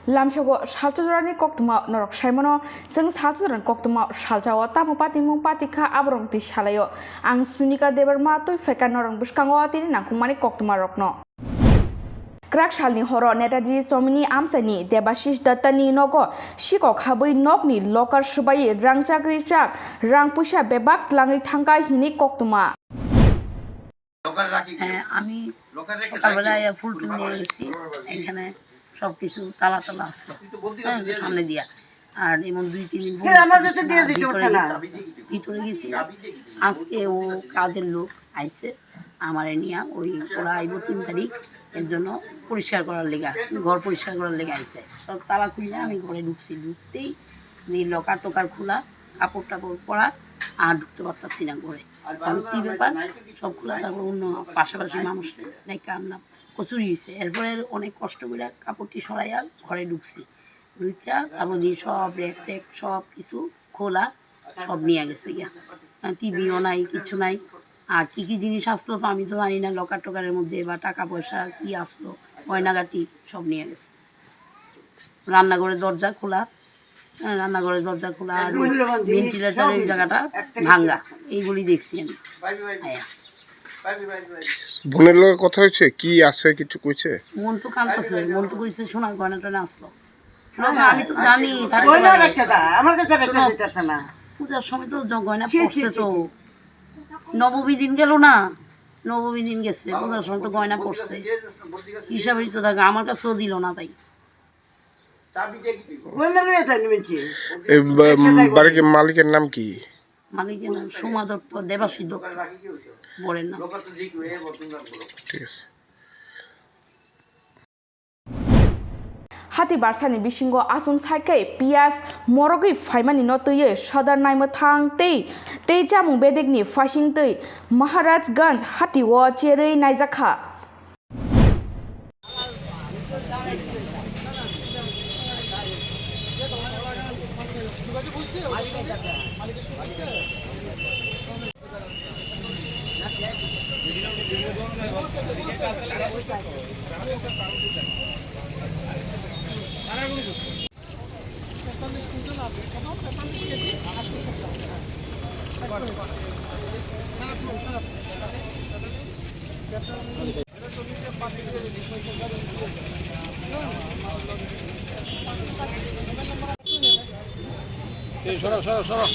Lamshogo Salsa Jorani Koktwma Norok Shaimono Sing Salsa Jorani Koktwma Saljawa Tamu Pati Mung Patika Abrong Ti Shalayo Ang Sunika Debbarma Tui Fekan Norong Buskango Tini Nangkumani Koktwma Rokno Krak Shalni Horo Netaji Somini Amsani Debashish Datani Nogo Shiko Habui Nokni Lokar Shubai Rang Chakri Chak Rang Pusha Bebak Langi Tangka Hini Koktwma আমি সকালবেলায় ফুল টুল নিয়ে গেছি এখানে সব কিছু তালা তালা আসলো সামনে দিয়া আর এমন 2-3 দিন ভিতরে গেছি আজকে ও কাজের লোক আইছে আমার নিয়ে ওই ওরা আইব 3 তারিখ এর জন্য পরিষ্কার করার লেগা ঘর পরিষ্কার করার লেগা আইছে সব তালা খুলে আমি ঘরে ঢুকতেই লকার টোকার খোলা কাপড় টাপড় পরা আর ঢুকতে পারতাছি না ঘরে আমি কী ব্যাপার সব খোলা তারপর অন্য পাশাপাশি মানুষ নাকি আনলাম কচুরি হয়েছে এরপরে অনেক কষ্ট করে কাপড়টি সরাইয়া ঘরে ঢুকছি ঢুকিয়া তারপর দিয়ে সব রেক টেক সব কিছু খোলা সব নিয়ে গেছে গিয়া টিভিও নাই কিছু নাই আর কী কী জিনিস আসলো তো আমি তো জানি না লকার টকারের মধ্যে বা টাকা পয়সা কী আসলো গয়নাগাটি সব নিয়ে গেছে রান্নাঘরের দরজা খোলা রান্নাঘরের দরজা খোলা আর ভেন্টিলেটারের জায়গাটা ভাঙ্গা এইগুলি দেখছি আমি বোনের লোকের কথা হয়েছে কি আছে কিছু কইছে মন তো কাঁদতেছে মন তো কইছে শোনা গয়না টয়না আসলো আমি তো জানি পূজার সময় তো গয়না পড়ছে তো নবমী দিন গেল না নবমী দিন গেছে পূজার সময় তো গয়না পড়ছে হিসাবেই তো থাকে আমার কাছেও দিল না তাই বাড়ির মালিকের নাম কি মালিকের নাম সোমা দত্ত দেবাশী দত্ত বরের নাম ঠিক আছে Hati Barsani Bishingo Asum Saike Pias Morogi Faimani Notuye Shadar Naimo Tang Tei Jamu Bedegni Fashing Tei Maharaj Ganj Hati Wo Chere Naizaka সরো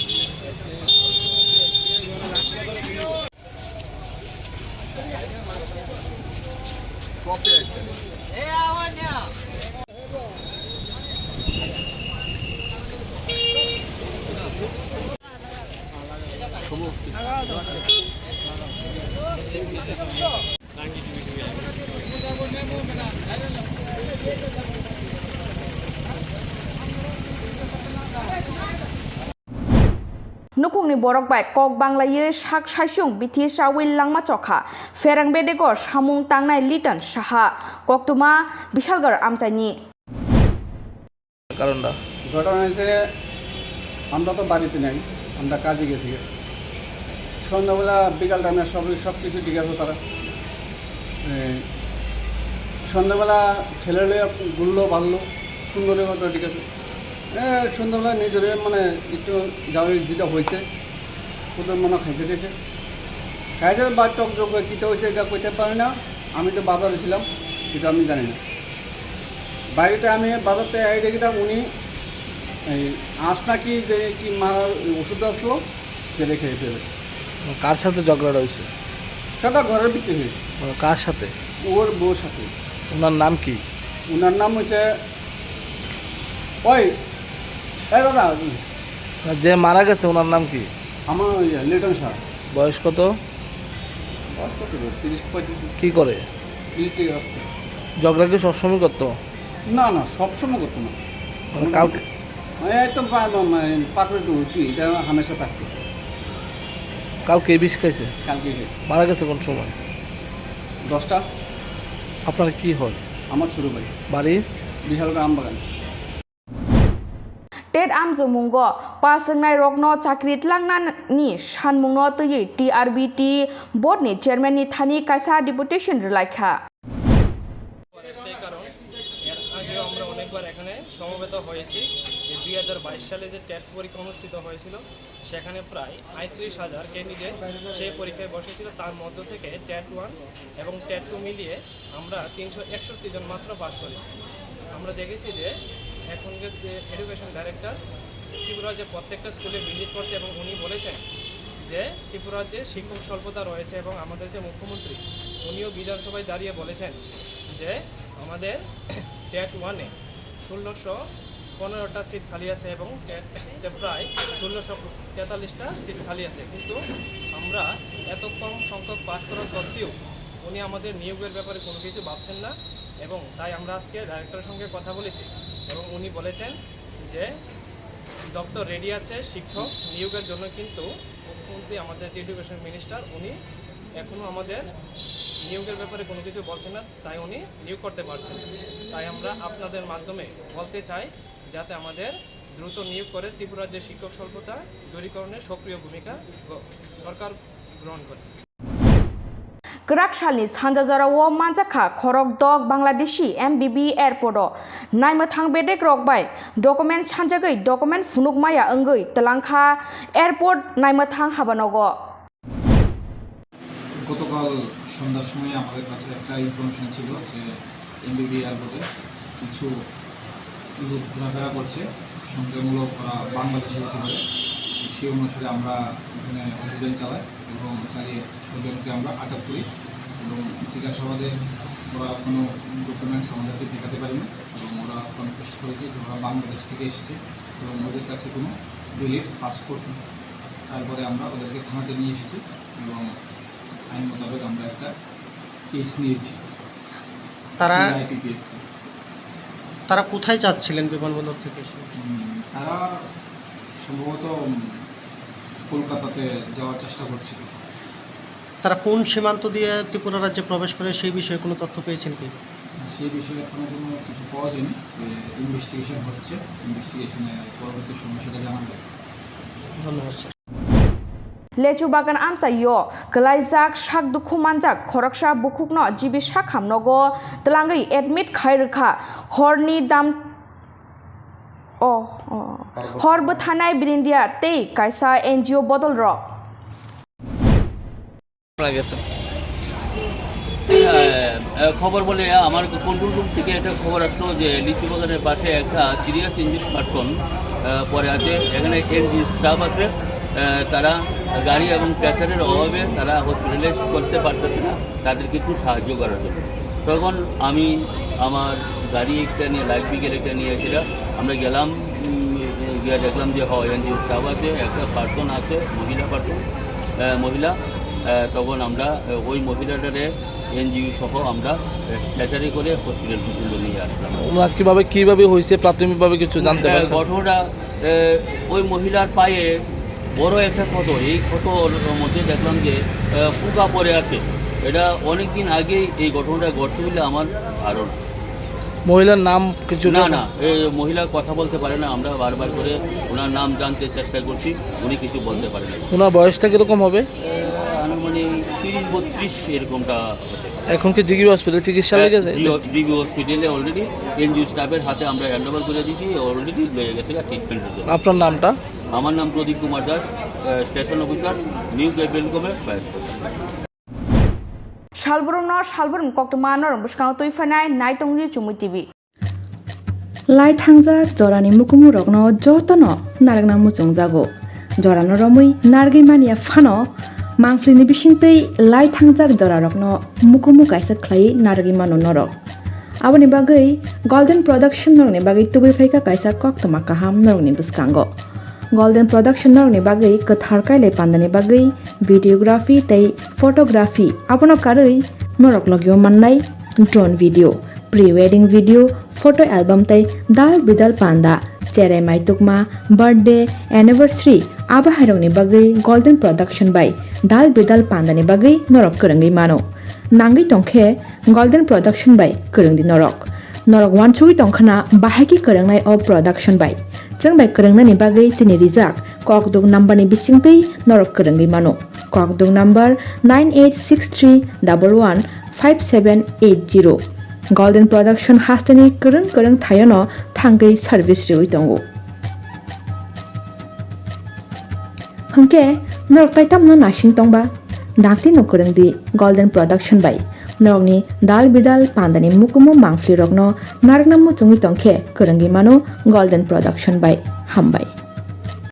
Nukungni borok bai kok banglaye sak saisung bithi sawil langma chokha ferang bedego samung tangnai litan saha Koktwma Bishalgar amchaini কারণটা ঘটনা হয়েছে আমরা তো বাড়িতে নাই আমরা কাজে গেছি সন্ধ্যাবেলা বিকাল টাইমে সব কিছু ঠিক আছে তারা সন্ধ্যাবেলা ছেলেলে ঘুরলো ভালো সুন্দরের মতো ঠিক আছে সন্ধ্যাবেলা নিজের মানে একটু যাওয়া যেটা হয়েছে ওদের মনে খাইতে দিয়েছে খাইতে বা টক যোগ কীটা হয়েছে এটা কইতে পারি না আমি তো বাজারে ছিলাম সেটা আমি জানি না বাড়িতে আমি বাজারতে এই দেখলাম উনি এই আঁশ নাকি যে কি মারার ওষুধ আসলো সেটা খেয়ে ফেলে কার সাথে ঝগড়া রয়েছে সেটা ঘরের ভিতরে হয়েছে কার সাথে ওর বউর সাথে ওনার নাম কি ওনার নাম হচ্ছে ওই দাদা যে মারা গেছে ওনার নাম কি আমার লিটন শাহ বয়স কত বয়স কত 30-35 কি করে 30 থেকে আসছে ঝগড়া কি সবসময় করতো না না সবসময় করতো না কালকে এই তো পাকড়ে তো কি এটা হামেশা থাকতো কালকে বিষ খাইছে কালকে মারা গেছে কোন সময় 10টা আপনার কি হয় আমার ছোট ভাই বাড়ি বিশালগড় আমবাগান Ted Amzomungo Pasangnai Rokno Chakrit Langnan Ni Shanmungno Tuyi TRBT Board ni Chairman ni Thani Kaisa Deputation Relaikha এখানে সমবেত হয়েছি যে 2022 সালে যে টেট পরীক্ষা অনুষ্ঠিত হয়েছিল সেখানে প্রায় 35,000 ক্যান্ডিডেট সেই পরীক্ষায় বসেছিল। তার মধ্য থেকে টেট 1 এবং টেট 2 মিলিয়ে আমরা 361 জন মাত্র পাস করেছি। আমরা দেখেছি যে এখনকার যে এডুকেশন ডাইরেক্টর ত্রিপুরা যে প্রত্যেকটা স্কুলে ভিজিট করছে এবং উনি বলেছেন যে ত্রিপুরার যে শিক্ষক স্বল্পতা রয়েছে এবং আমাদের যে মুখ্যমন্ত্রী উনিও বিধানসভায় দাঁড়িয়ে বলেছেন যে আমাদের টেট 1-এ 1615টা সিট খালি আছে এবং টেটে প্রায় 1643টা সিট খালি আছে, কিন্তু আমরা এত কম সংখ্যক পাস করার সত্ত্বেও উনি আমাদের নিয়োগের ব্যাপারে কোনো কিছু ভাবছেন না। এবং তাই আমরা আজকে ডাইরেক্টরের সঙ্গে কথা বলেছি এবং উনি বলেছেন যে দপ্তর রেডি আছে শিক্ষক নিয়োগের জন্য, কিন্তু মুখ্যমন্ত্রী আমাদের যে এডুকেশন মিনিস্টার উনি এখনও আমাদের নিয়োগের ব্যাপারে কোনো কিছু বলছেন না, তাই উনি নিয়োগ করতে পারছেন না। তাই আমরা আপনাদের মাধ্যমে বলতে চাই যাতে আমাদের দ্রুত নিয়োগ করে ত্রিপুরার যে শিক্ষক স্বল্পতা দূরীকরণে সক্রিয় ভূমিকা সরকার গ্রহণ করে। Grakshali Sanjajarawo Manjaka Korok Dog Bangladeshi MBB Airport Naimathang Bedek Rokbai Document Sanjagai Document Funukmaya Angui Telangka Airport Naimathang Habanogo গতকাল সন্ধ্যার সময় আমাদের কাছে একটা ইনফরমেশন ছিল যে এমবিবি এয়ারপোর্টে কিছু লোক ঘোরাফেরা করছে, সন্দেহমূলক ওরা বাংলাদেশি হতে পারে। সেই অনুসারে আমরা এখানে অভিযান চালাই এবং চালিয়ে 6 জনকে আমরা আটক করি এবং জিজ্ঞাসাবাদে ওরা কোনো ডকুমেন্টস আমাদেরকে দেখাতে পারেনি এবং ওরা কনফেস্ট করেছে যে ওরা বাংলাদেশ থেকে এসেছে এবং ওদের কাছে কোনো ভ্যালিড পাসপোর্ট নেই। তারপরে আমরা ওদেরকে থানাতে নিয়ে এসেছি এবং আইন মোতাবেক আমরা একটা কেস নিয়েছি। তারা কোথায় যাচ্ছিলেন বিমানবন্দর থেকে? তারা সম্ভবত কলকাতাতে যাওয়ার চেষ্টা করছিল। তারা কোন সীমান্ত দিয়ে ত্রিপুরা রাজ্যে প্রবেশ করে সেই বিষয়ে কোনো তথ্য পেয়েছেন কি? সেই বিষয়ে এখনো কোনো কিছু পাওয়া যায়নি। ইনভেস্টিগেশন হচ্ছে, ইনভেস্টিগেশনে পরবর্তী সময় সেটা জানা যাবে। ধন্যবাদ sir. Lechu bagan amsa yo kelaijak sak dukhu manjak khoraksa bukukno jibi sakhamnogo telangai admit khairkha horni dam hor bthanai brindia tei kaisa NGO bodol ro খবর বলে আমার কন্ট্রোল রুম থেকে একটা খবর আসলো যে লিচু বাগানের পাশে একটা সিরিয়াস ইনজুর্ড পারসন পরে আছে। এখানে এনজি স্টাফ আছে, তারা গাড়ি এবং প্রেসারের অভাবে তারা হসপিটালাইজ করতে পারতেছে না, তাদেরকে একটু সাহায্য করার জন্য। তখন আমি আমার গাড়ি একটা নিয়ে লাইফ ব্রিগেড একটা নিয়ে এসেছিলাম। আমরা গেলাম, গিয়ে দেখলাম যে এনজি স্টাফ আছে, একটা পার্সন আছে মহিলা। তখন আমরা ওই মহিলাটারে এনজিও সহ আমরা স্ট্রেচারে করে হসপিটাল পর্যন্ত নিয়ে আসলাম। ওনার কীভাবে হয়েছে প্রাথমিকভাবে কিছু জানতে পারছেন? ঘটনাটা ওই মহিলার পায়ে বড় একটা ক্ষত, এই ক্ষতর মধ্যে দেখলাম যে পোকা পড়ে আছে। এটা অনেক দিন আগে এই ঘটনাটা ঘটছে বলে আমার ধারণা। মহিলার নাম কিছু? না, এই মহিলা কথা বলতে পারে না। আমরা বারবার করে ওনার নাম জানতে চেষ্টা করছি, উনি কিছু বলতে পারে না। ওনার বয়সটা কীরকম হবে? আনুমানিক 30-32 এরকমটা। এখন কি জিবি হসপিটাল চিকিৎসা লেগেছে? জিবি হসপিটালে অলরেডি এনজিও স্টাফের হাতে আমরা হ্যান্ড ওভার করে দিয়েছি, অলরেডি লয়ে গেছে ট্রিটমেন্টের জন্য। আপনার নামটা? আমার নাম Pradip Kumar Das, station officer, new বেলকমের vice president. Salburun Koktwma norong buskang tuifanai naitongri CHUMUI TV Lai thangjak jorani mukumurokno jotono naragna muchungjago jorano romui nargi mania phano mangflini bisingtei lai thangjak jorarokno mukumu kaisa khlai nargi mano norok aboni bagai golden production norni bagai tubai phaika kaisa Koktwma kaham norni buskango golden production norni bagai kathar kailai pandani bagai videography tei photography abono karoi norok logio mannai drone video pre-wedding video photo album tei dal bidal panda cherai maitukma birthday anniversary aba hairokni bagai golden production by dal bidal pandani bagai norok korangai mano nangai tongkhe golden production by korangdi norok wanchui tongkhana bahaki korangnai o production by jengbai korangnani bagai chini rijak kokduk number ni bisingtei norok korangai mano kokduk number 9863115780 golden production hastani korang thayono थांगै service रिउइ दंगो हंके नरक ताइतामनो नासिं तंबा दाक्ति नखरंगदि गोल्डन प्रोडक्शन बाय नरकनि दाल बिदाल पांदानि मुकुमु मांफ्लि रकनो नारकना मुचुंगि तंखे करंगि मानो गोल्डन प्रोडक्शन बाय हामबाय।